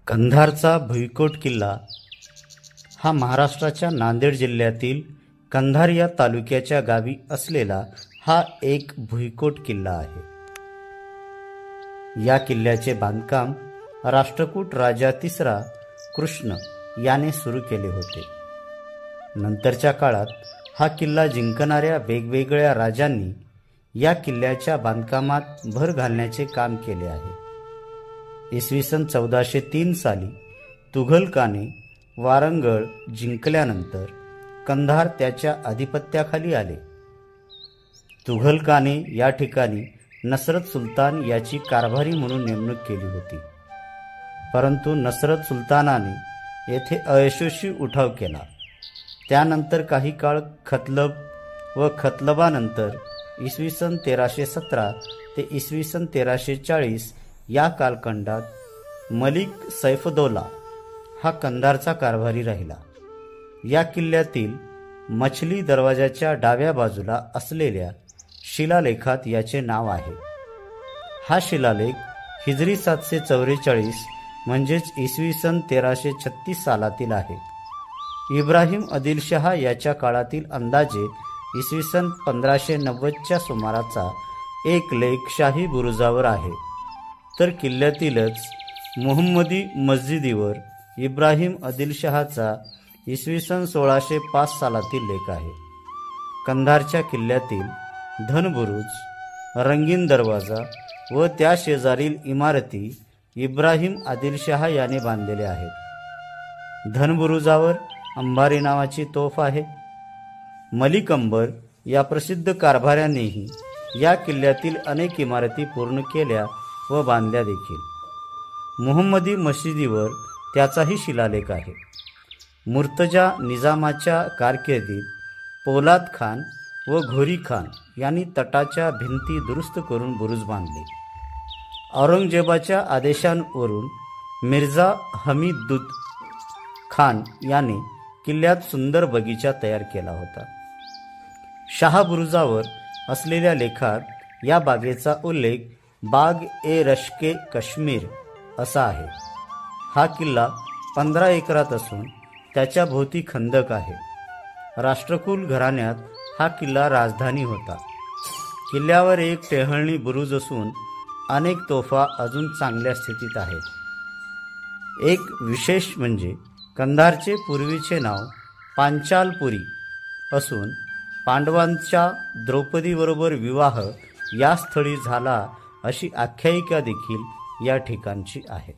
कंधारचा भुईकोट किल्ला हा महाराष्ट्राच्या नांदेड जिल्ह्यातील कंधार या तालुक्याच्या गावी असलेला हा एक भुईकोट किल्ला आहे। या किल्ल्याचे बांधकाम राष्ट्रकूट राजा तिसरा कृष्ण याने सुरू केले होते। नंतरच्या काळात हा किल्ला जिंकणाऱ्या वेगवेगळ्या राजांनी या किल्ल्याच्या बांधकामात भर घालण्याचे काम केले आहे। इसवी सन 1403 साली तुघलकाने वारंगळ जिंकल्यानंतर कंधार त्याच्या अधिपत्याखाली आले। तुघलकाने या ठिकाणी नसरत सुलतान याची कारभारी म्हणून नेमणूक केली होती, परंतु नसरत सुलतानाने येथे अयशस्वी उठाव केला। त्यानंतर काही काळ खतलब व खतलबानंतर इसवी सन 1317 ते इसवी सन 1340 या कालखंडात मलिक सैफुद्दौला हा कंधारचा कारभारी राहिला। या किल्ल्यातील मछली दरवाजाच्या डाव्या बाजूला असलेल्या शिलालेखात याचे नाव आहे। हा शिलालेख हिजरी 744 म्हणजेच इसवी सन 1336 सालातील आहे। इब्राहिम आदिलशहा याच्या काळातील अंदाजे इसवी सन 1590च्या सुमाराचा एक लेख शाही बुरुजावर आहे, तर किल्ल्यातीलच मुहम्मदी मस्जिदीवर इब्राहिम आदिलशहाचा इसवी सन 1605 सालातील लेख आहे। कंधारच्या किल्ल्यातील धनबुरुज, रंगीन दरवाजा व त्या शेजारील इमारती इब्राहिम आदिलशहा याने बांधलेल्या आहेत। धनबुरुजावर अंबारी नावाची तोफ आहे। मलिक अंबर या प्रसिद्ध कारभाऱ्यानेही या किल्ल्यातील अनेक इमारती पूर्ण केल्या व बांधल्या देखील। मुहम्मदी मशिदीवर त्याचाही शिलालेख आहे। मुर्तजा निजामाच्या कारकिर्दीत पोलाद खान व घोरी खान यांनी तटाच्या भिंती दुरुस्त करून बुरुज बांधले। औरंगजेबाच्या आदेशावरून मिर्झा हमीदुद्द खान याने किल्ल्यात सुंदर बगीचा तयार केला होता। शाहबुरुजावर असलेल्या लेखात या बागेचा उल्लेख बाग ए रश्के काश्मीर असा आहे। हा किल्ला 15 एकरात असून त्याच्या भोवती खंदक आहे। राष्ट्रकुल घराण्यात हा किल्ला राजधानी होता। किल्ल्यावर एक टेहळणी बुरुज असून अनेक तोफा अजून चांगल्या स्थितीत आहेत। एक विशेष म्हणजे कंधारचे पूर्वीचे नाव पांचालपुरी असून पांडवांचा द्रौपदीबरोबर विवाह या स्थळी झाला अशी आख्यायिका देखील या ठिकाणची आहे।